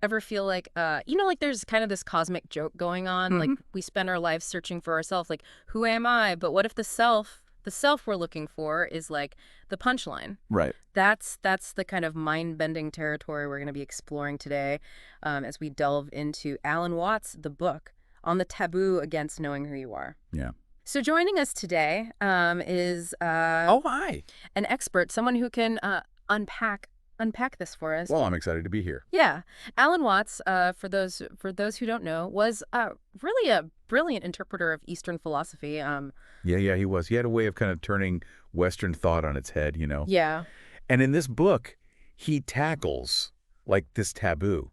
ever feel like, like there's kind of this cosmic joke going on, like we spend our lives searching for ourselves, like, who am I? But what if the self we're looking for is like the punchline? Right. That's the kind of mind-bending territory we're going to be exploring today, as we delve into Alan Watts' the book on the taboo against knowing who you are. Yeah. So joining us today is Oh, hi. an expert, someone who can unpack this for us. Well, I'm excited to be here. Yeah, Alan Watts, for those who don't know, was really a brilliant interpreter of Eastern philosophy. Yeah, he was. He had a way of kind of turning Western thought on its head, Yeah. And in this book, he tackles, like, this taboo.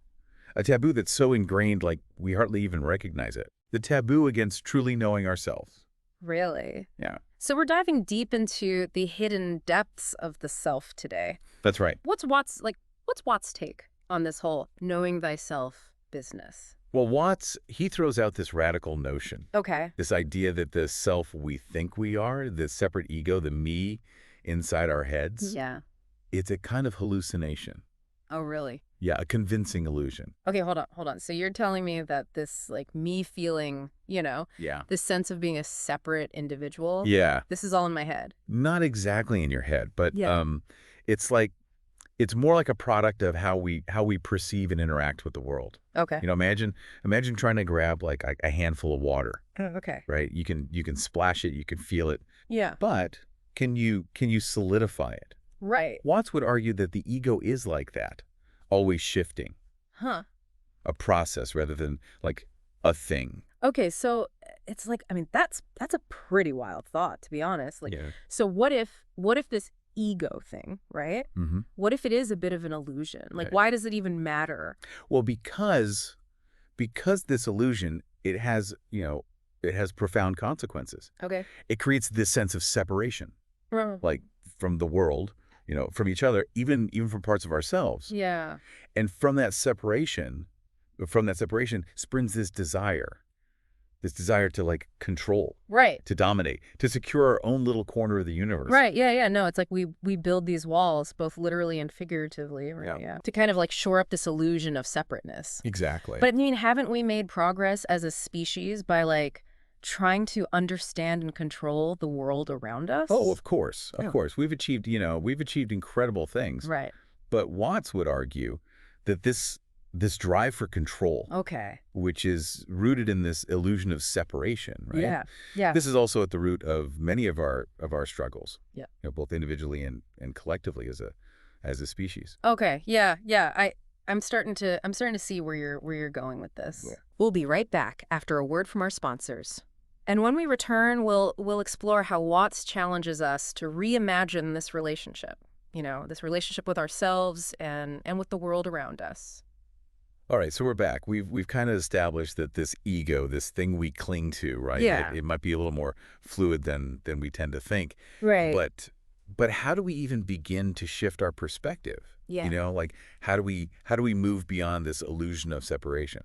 A taboo that's so ingrained, like, we hardly even recognize it. The taboo against truly knowing ourselves. Really? Yeah. So we're diving deep into the hidden depths of the self today. That's right. What's Watts' take on this whole knowing thyself business? Well, Watts, he throws out this radical notion. Okay. This idea that the self we think we are, the separate ego, the me inside our heads, Yeah. it's a kind of hallucination. Oh, really? Yeah, a convincing illusion. Okay, hold on. So you're telling me that this, like, me feeling, Yeah. this sense of being a separate individual, Yeah. this is all in my head. Not exactly in your head, but Yeah. it's like it's more like a product of how we perceive and interact with the world. Okay. Imagine trying to grab like a handful of water, Oh, okay. right? You can splash it, you can feel it, Yeah. but can you solidify it? Right. Watts would argue that the ego is like that, always shifting, Huh. a process rather than like a thing. Okay, so it's like, I mean, that's a pretty wild thought, to be honest. Like, Yeah. so what if this ego thing, right? Mm-hmm. What if it is a bit of an illusion? Like, Right. why does it even matter? Well, because this illusion, it has profound consequences. Okay. It creates this sense of separation, Uh, like from the world, from each other, even from parts of ourselves. Yeah. And from that separation springs this desire to like control, Right. to dominate, to secure our own little corner of the universe. Right. Yeah. No, it's like we build these walls, both literally and figuratively, right? Yeah. Yeah. To kind of like shore up this illusion of separateness. Exactly. But I mean, haven't we made progress as a species by like trying to understand and control the world around us? Oh, of course. Of Yeah. course. We've achieved incredible things. Right. But Watts would argue that this drive for control, Okay. which is rooted in this illusion of separation, right? Yeah. Yeah. This is also at the root of many of our struggles. Yeah. Both individually and collectively as a species. Okay. Yeah. Yeah. I'm starting to see where you're going with this. Yeah. We'll be right back after a word from our sponsors. And when we return, we'll explore how Watts challenges us to reimagine this relationship. This relationship with ourselves and with the world around us. All right, so we're back. We've kind of established that this ego, this thing we cling to, right? Yeah. It might be a little more fluid than we tend to think. Right. But how do we even begin to shift our perspective? Yeah. Like how do we move beyond this illusion of separation?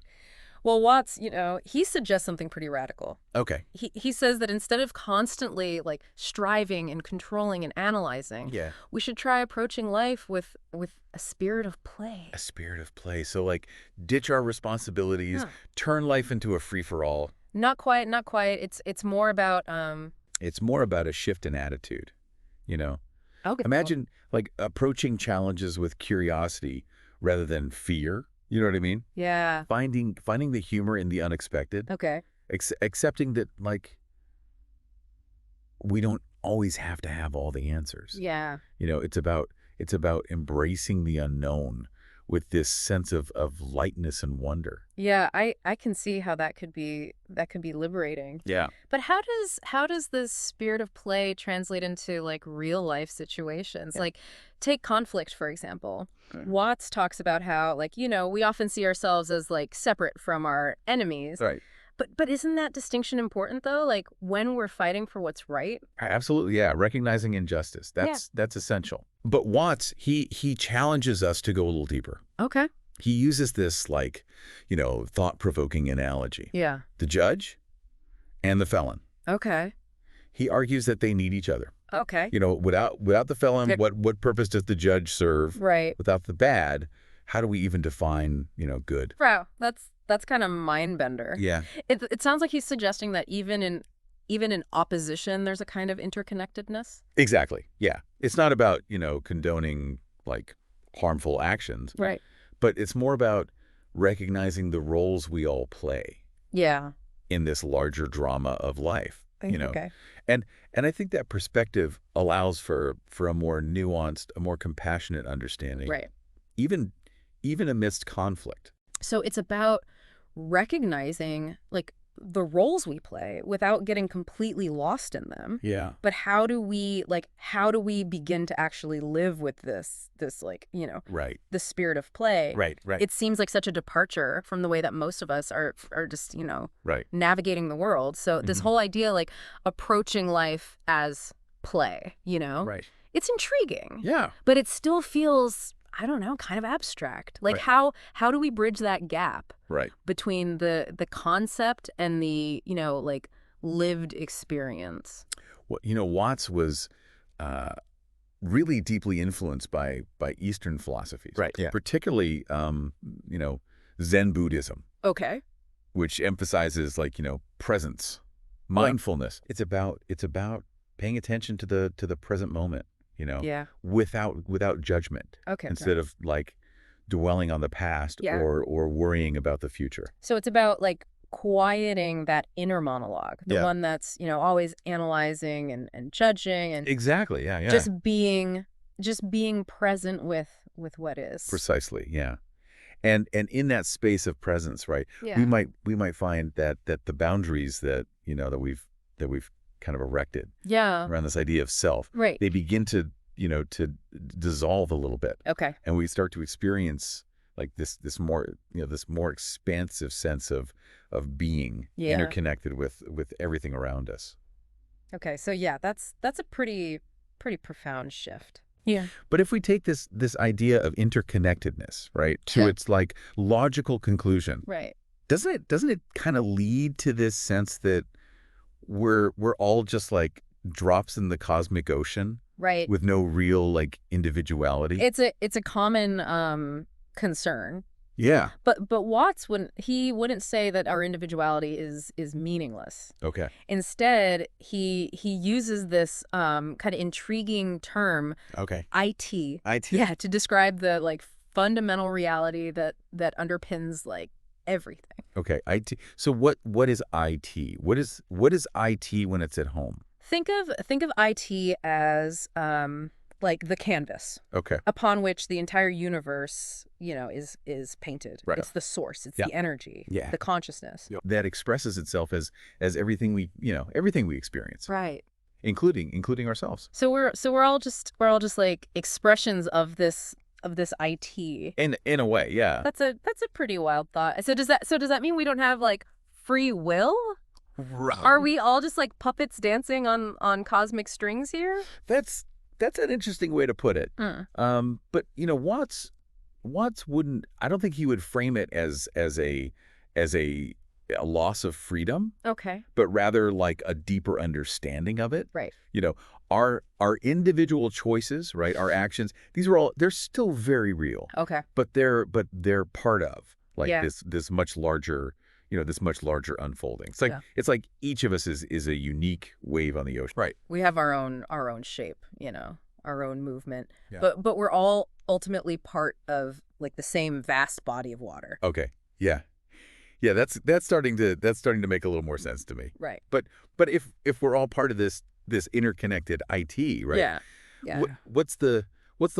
Well, Watts, he suggests something pretty radical. Okay. He says that instead of constantly like striving and controlling and analyzing, Yeah. we should try approaching life with a spirit of play. A spirit of play. So like ditch our responsibilities, Huh. turn life into a free-for-all. Not quite. It's more about It's more about a shift in attitude, Okay. Imagine like approaching challenges with curiosity rather than fear. You know what I mean? Yeah. Finding the humor in the unexpected, Okay. accepting that like we don't always have to have all the answers. Yeah. It's about embracing the unknown with this sense of lightness and wonder. Yeah, I can see how that could be liberating. Yeah. But how does this spirit of play translate into like real life situations? Yeah. Like take conflict, for example. Okay. Watts talks about how like, we often see ourselves as like separate from our enemies. Right. But isn't that distinction important though? Like when we're fighting for what's right? Absolutely, yeah. Recognizing injustice. That's essential. But Watts, he challenges us to go a little deeper. Okay. He uses this like, thought-provoking analogy. Yeah. The judge and the felon. Okay. He argues that they need each other. Okay. Without the felon, Okay. what purpose does the judge serve? Right. Without the bad, how do we even define, good? Wow, that's kind of mind bender. Yeah. It sounds like he's suggesting that even in opposition, there's a kind of interconnectedness. Exactly. Yeah. It's not about, condoning like harmful actions, Right. but it's more about recognizing the roles we all play Yeah. in this larger drama of life, Okay. And I think that perspective allows for a more nuanced, a more compassionate understanding, Right. even amidst conflict. So it's about recognizing like the roles we play without getting completely lost in them. Yeah. But how do we begin to actually live with this like, Right. the spirit of play? Right. Right. It seems like such a departure from the way that most of us are just, Right. navigating the world. So this whole idea like approaching life as play, Right. it's intriguing. Yeah. But it still feels, I don't know, kind of abstract. Like Right. how do we bridge that gap Right. between the concept and the, like lived experience? Well, Watts was really deeply influenced by Eastern philosophies. Right, yeah. Particularly, Zen Buddhism, Okay. which emphasizes presence, mindfulness. It's about paying attention to the present moment, Yeah. without judgment, Okay. instead of like dwelling on the past Yeah. or worrying about the future. So it's about like quieting that inner monologue, the Yeah. one that's, always analyzing and judging and Exactly. Yeah. Yeah. just being present with what is. Precisely. Yeah. And in that space of presence, right? Yeah. We might find that the boundaries that that we've kind of erected Yeah. around this idea of self, Right. they begin to dissolve a little bit, Okay. and we start to experience like this more expansive sense of being Yeah. interconnected with everything around us. Okay. So yeah, that's a pretty profound shift. Yeah. But if we take this idea of interconnectedness, right, to Yeah. its like logical conclusion, Right. doesn't it kind of lead to this sense that we're all just like drops in the cosmic ocean Right. with no real like individuality? It's a common concern. Yeah. But Watts wouldn't say that our individuality is meaningless. Okay. Instead, he uses this kind of intriguing term Okay. IT. IT. Yeah, to describe the like fundamental reality that underpins like everything. Okay. IT. So what is IT? What is IT when it's at home? Think of IT as like the canvas Okay. upon which the entire universe, is painted. Right. It's the source. It's Yeah. the energy. Yeah. The consciousness. That expresses itself as everything we experience, Right. including ourselves. So we're all just like expressions of this IT. In a way, yeah. That's a pretty wild thought. So does that mean we don't have like free will? Are we all just like puppets dancing on cosmic strings here? That's an interesting way to put it. But Watts wouldn't. I don't think he would frame it as a loss of freedom, Okay. but rather like a deeper understanding of it. Right. Our individual choices, right? Our actions. They're still very real. Okay. But they're part of like Yeah. this much larger. This much larger unfolding. It's like Yeah. it's like each of us is a unique wave on the ocean. Right. We have our own shape, our own movement. Yeah. But we're all ultimately part of like the same vast body of water. Okay. Yeah. Yeah, that's starting to make a little more sense to me. Right. But if we're all part of this interconnected IT, right? Yeah. Yeah. What's the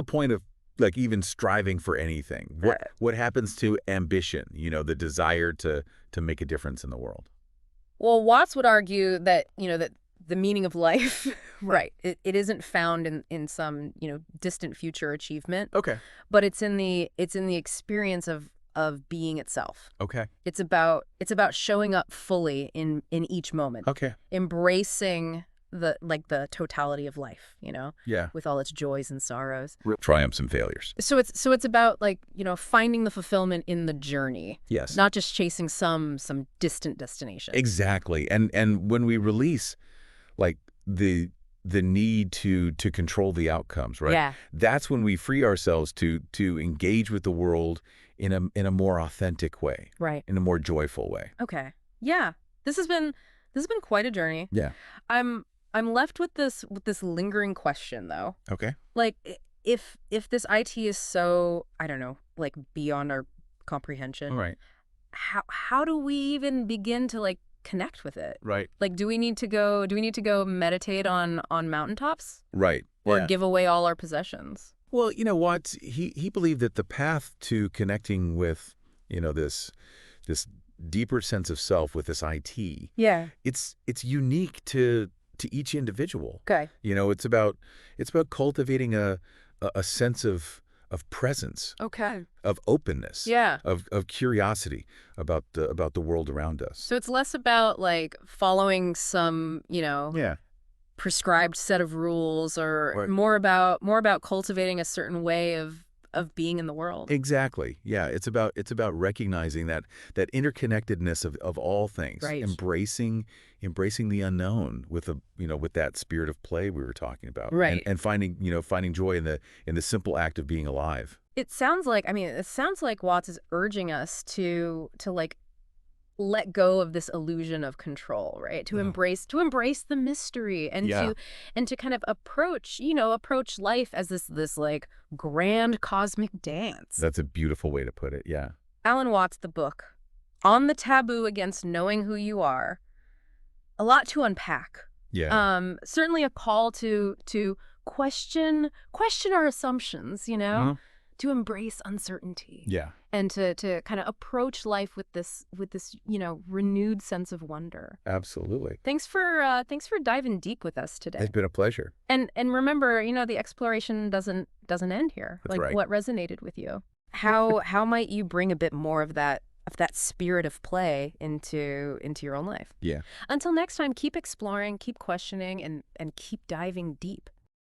point of like even striving for anything? What happens to ambition, the desire to make a difference in the world? Well, Watts would argue that, that the meaning of life, right, it isn't found in some, distant future achievement, Okay. but it's in the experience of being itself. Okay. It's about showing up fully in each moment, Okay. embracing the totality of life, Yeah. with all its joys and sorrows. Triumphs and failures. So it's about like, finding the fulfillment in the journey, Yes. not just chasing some distant destination. Exactly. And when we release like the the need to control the outcomes, right? Yeah. That's when we free ourselves to engage with the world in a more authentic way, Right. in a more joyful way. Okay. Yeah. This has been quite a journey. Yeah. I'm I'm left with this lingering question though. Okay. Like if this IT is so, I don't know, like beyond our comprehension, All right. how do we even begin to like connect with it? Right. Like do we need to go meditate on mountaintops Right. or Yeah. give away all our possessions? Well, you know what? He believed that the path to connecting with, this deeper sense of self with this IT, Yeah. it's unique to each individual. Okay. It's about cultivating a sense of presence, Okay. of openness, Yeah. of curiosity about the world around us. So it's less about like following some, Yeah. prescribed set of rules or Right. more about cultivating a certain way of being in the world. Exactly. Yeah. It's about recognizing that interconnectedness of all things, Right. embracing the unknown with that spirit of play we were talking about, Right. and finding joy in the simple act of being alive. It sounds like Watts is urging us to like let go of this illusion of control, right? To Oh. embrace the mystery and Yeah. to kind of approach life as this like grand cosmic dance. That's a beautiful way to put it. Yeah. Alan Watts, the book, On the Taboo Against Knowing Who You Are. A lot to unpack. Yeah. Certainly a call to question our assumptions, Mhm. to embrace uncertainty Yeah. and to kind of approach life with this renewed sense of wonder. Absolutely. Thanks for diving deep with us today. It's been a pleasure. And remember, the exploration doesn't end here. That's Like right. what resonated with you? How might you bring a bit more of that spirit of play into your own life? Yeah. Until next time, keep exploring, keep questioning, and keep diving deep.